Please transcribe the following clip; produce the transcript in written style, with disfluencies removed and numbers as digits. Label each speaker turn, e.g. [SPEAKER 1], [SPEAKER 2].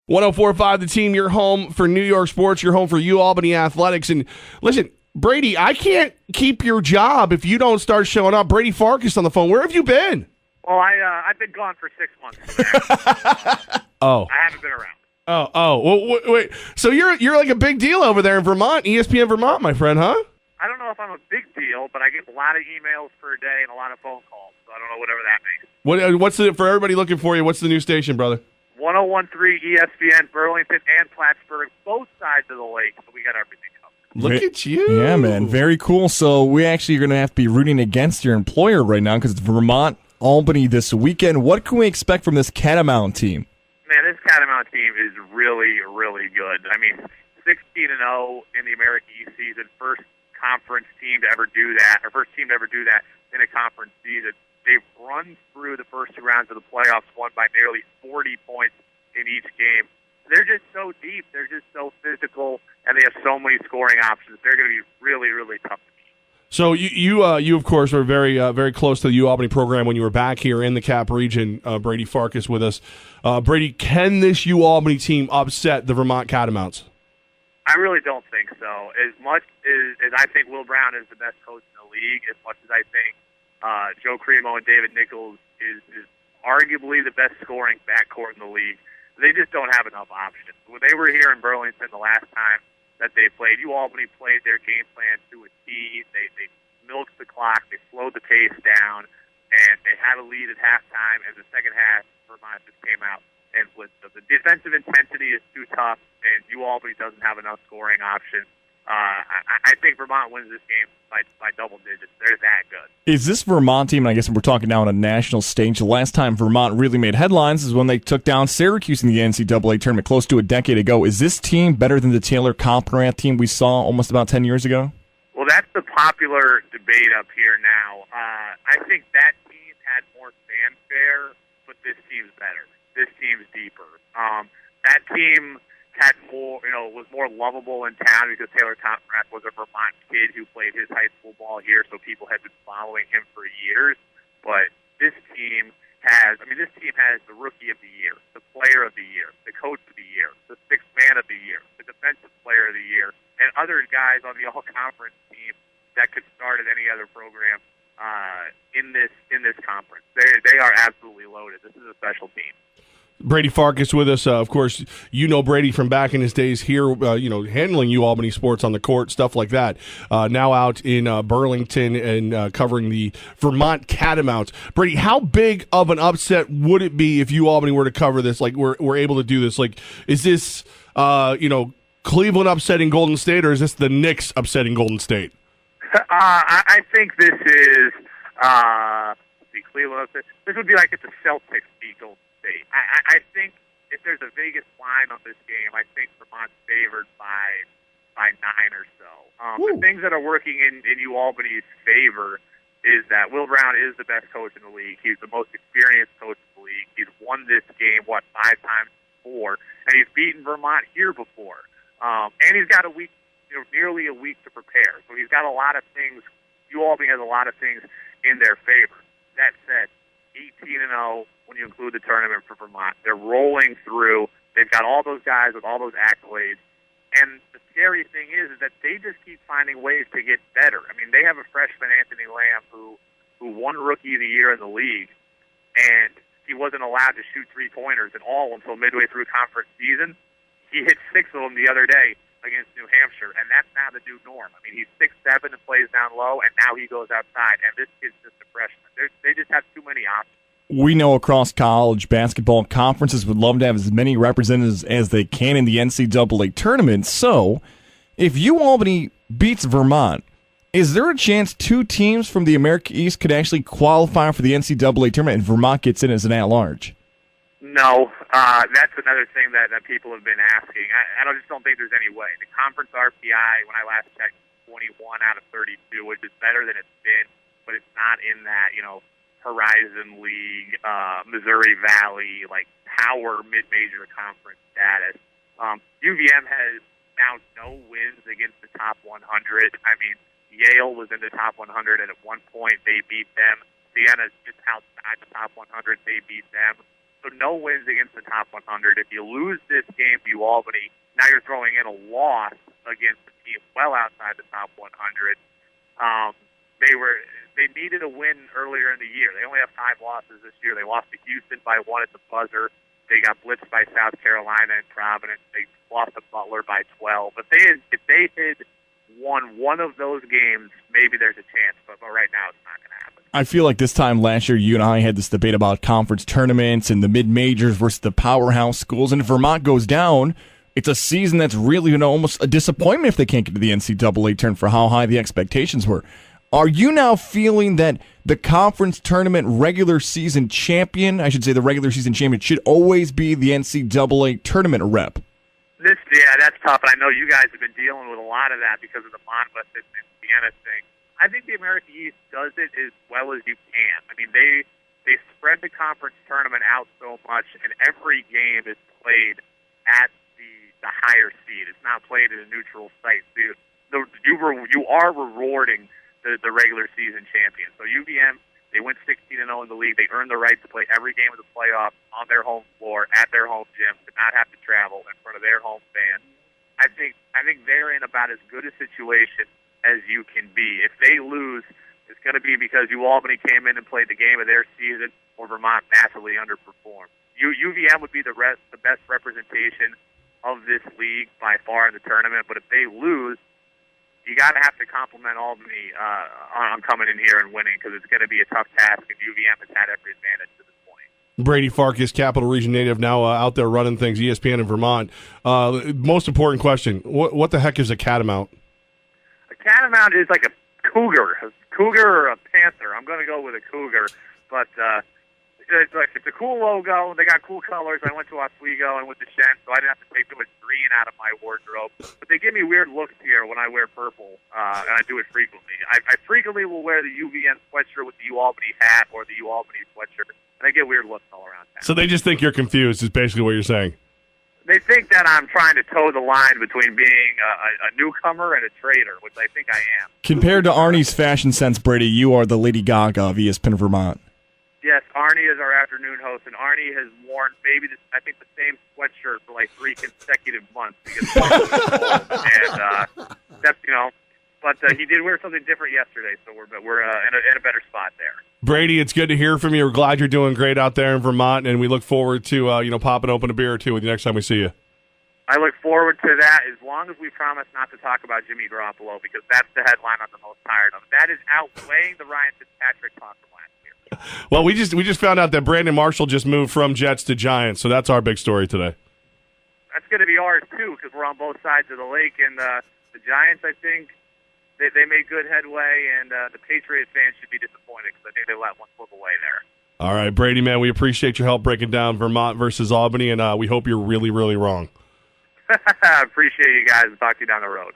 [SPEAKER 1] 104.5 The Team, your home for New York sports, your home for UAlbany athletics. And listen, Brady, I can't keep your job if you don't start showing up. Brady Farkas on the phone. Where have you been?
[SPEAKER 2] Well, I've been gone for 6 months.
[SPEAKER 1] Oh.
[SPEAKER 2] I haven't been around.
[SPEAKER 1] Oh. Well, wait. So you're like a big deal over there in Vermont, ESPN Vermont, my friend, huh?
[SPEAKER 2] I don't know if I'm a big deal, but I get a lot of emails per day and a lot of phone calls. So I don't know whatever that means.
[SPEAKER 1] What's for everybody looking for you? What's the new station, brother?
[SPEAKER 2] 101.3 ESPN, Burlington and Plattsburgh, both sides of the lake. So we got everything covered.
[SPEAKER 1] Look at you.
[SPEAKER 3] Yeah, man. Very cool. So we actually are going to have to be rooting against your employer right now because it's Vermont, Albany this weekend. What can we expect from this Catamount team?
[SPEAKER 2] Man, this Catamount team is really, really good. I mean, 16-0 in the American East season, first conference team to ever do that, or first team to ever do that in a conference season. They've run through the first two rounds of the playoffs, won by nearly 40 points in each game. They're just so deep. They're just so physical, and they have so many scoring options. They're going to be really, really tough to beat.
[SPEAKER 1] So you of course were very close to the UAlbany program when you were back here in the Cap region. Brady Farkas with us. Brady, can this UAlbany team upset the Vermont Catamounts?
[SPEAKER 2] I really don't think so. As much as I think Will Brown is the best coach in the league, as much as I think Joe Cremo and David Nichols is arguably the best scoring backcourt in the league, they just don't have enough options. When they were here in Burlington the last time that they played, UAlbany played their game plan to a T. They milked the clock, they slowed the pace down, and they had a lead at halftime. And the second half, Vermont just came out. And with the defensive intensity is too tough, and UAlbany doesn't have enough scoring options. I think Vermont wins this game by double digits. They're that good.
[SPEAKER 3] Is this Vermont team, and I guess we're talking now on a national stage, the last time Vermont really made headlines is when they took down Syracuse in the NCAA tournament close to a decade ago. Is this team better than the Taylor Comprath team we saw almost about 10 years ago?
[SPEAKER 2] Well, that's the popular debate up here now. I think that team had more fanfare, but this team's better. This team's deeper. That team had more, was more lovable in town because Taylor Comprath was a Vermont kid who played his high school ball here, so people had been following him for years. But this team has the Rookie of the Year, the Player of the Year, the Coach of the Year, the Sixth Man of the Year, the Defensive Player of the Year, and other guys on the All-Conference team that could start at any other program in this conference. They are absolutely loaded. This is a special team.
[SPEAKER 1] Brady Farkas with us. Of course, you know Brady from back in his days here, handling UAlbany sports on the court, stuff like that. Now out in Burlington and covering the Vermont Catamounts. Brady, how big of an upset would it be if UAlbany were to cover this? Like, we're able to do this. Like, is this, Cleveland upsetting Golden State, or is this the Knicks upsetting Golden State?
[SPEAKER 2] I think this is Cleveland. This would be like if the Celtics beat Golden State. I think if there's a Vegas line on this game, I think Vermont's favored by 9 or so. The things that are working in UAlbany's favor is that Will Brown is the best coach in the league. He's the most experienced coach in the league. He's won this game, 5 times before, and he's beaten Vermont here before. And he's got a week, nearly a week to prepare. So he's got a lot of things. UAlbany has a lot of things in their favor. That said, 18-0 when you include the tournament for Vermont. They're rolling through. They've got all those guys with all those accolades. And the scary thing is that they just keep finding ways to get better. I mean, they have a freshman, Anthony Lamb, who won Rookie of the Year in the league, and he wasn't allowed to shoot three-pointers at all until midway through conference season. He hit 6 of them the other day against New Hampshire, and that's now the new norm. I mean, he's 6'7" and plays down low, and now he goes outside, and this kid's just a freshman. They just have too many options.
[SPEAKER 3] We know across college basketball conferences would love to have as many representatives as they can in the NCAA tournament. So, if UAlbany beats Vermont, is there a chance 2 teams from the America East could actually qualify for the NCAA tournament and Vermont gets in as an at-large?
[SPEAKER 2] No, that's another thing that people have been asking. I just don't think there's any way. The conference RPI, when I last checked, 21 out of 32, which is better than it's been, but it's not in that, Horizon League, Missouri Valley, like power mid-major conference status. UVM has now no wins against the top 100. I mean, Yale was in the top 100, and at one point they beat them. Sienna's just outside the top 100. They beat them. So no wins against the top 100. If you lose this game to Albany, now you're throwing in a loss against the team well outside the top 100. They needed a win earlier in the year. They only have 5 losses this year. They lost to Houston by 1 at the buzzer. They got blitzed by South Carolina and Providence. They lost to Butler by 12. But if they had won one of those games, maybe there's a chance. But right now, it's not going to happen.
[SPEAKER 3] I feel like this time last year, you and I had this debate about conference tournaments and the mid-majors versus the powerhouse schools. And if Vermont goes down, it's a season that's really almost a disappointment if they can't get to the NCAA tournament for how high the expectations were. Are you now feeling that the conference tournament regular season champion, I should say the regular season champion, should always be the NCAA tournament rep?
[SPEAKER 2] That's tough, and I know you guys have been dealing with a lot of that because of the Monmouth and Indiana thing. I think the American East does it as well as you can. I mean, they spread the conference tournament out so much, and every game is played at the higher seed. It's not played at a neutral site. You are rewarding the regular season champion. So UVM, they went 16-0 in the league. They earned the right to play every game of the playoffs on their home floor, at their home gym, to not have to travel in front of their home fans. I think they're in about as good a situation as you can be. If they lose, it's going to be because Albany came in and played the game of their season, or Vermont massively underperformed. UVM would be the best representation of this league by far in the tournament, but if they lose, you got to have to compliment Albany on coming in here and winning, because it's going to be a tough task, and UVM has had every advantage to this point.
[SPEAKER 1] Brady Farkas, Capital Region native, now out there running things, ESPN in Vermont. Most important question, what the heck is a catamount?
[SPEAKER 2] A catamount is like a cougar or a panther. I'm going to go with a cougar, but it's a cool logo. They got cool colors. I went to Oswego and went to Shen, so I didn't have to take too much green out of my wardrobe. But they give me weird looks here when I wear purple, and I do it frequently. I frequently will wear the UVM sweatshirt with the UAlbany hat or the UAlbany sweatshirt, and I get weird looks all around town.
[SPEAKER 1] So they just think you're confused, is basically what you're saying.
[SPEAKER 2] They think that I'm trying to toe the line between being a newcomer and a traitor, which I think I am.
[SPEAKER 3] Compared to Arnie's fashion sense, Brady, you are the Lady Gaga of ESPN Vermont.
[SPEAKER 2] Yes, Arnie is our afternoon host, and Arnie has worn maybe the same sweatshirt for like 3 consecutive months because it's cold. And that's but he did wear something different yesterday, so we're in a better spot there.
[SPEAKER 1] Brady, it's good to hear from you. We're glad you're doing great out there in Vermont, and we look forward to popping open a beer or two with you next time we see you.
[SPEAKER 2] I look forward to that, as long as we promise not to talk about Jimmy Garoppolo, because that's the headline I'm the most tired of. That is outweighing the Ryan Fitzpatrick talk from last year.
[SPEAKER 1] Well, we just found out that Brandon Marshall just moved from Jets to Giants, so that's our big story today.
[SPEAKER 2] That's going to be ours, too, because we're on both sides of the lake, and the Giants, I think, they made good headway, and the Patriot fans should be disappointed because I think they let one slip away there.
[SPEAKER 1] All right, Brady, man, we appreciate your help breaking down Vermont versus Albany, and we hope you're really, really wrong.
[SPEAKER 2] I appreciate you guys. Talk to you down the road.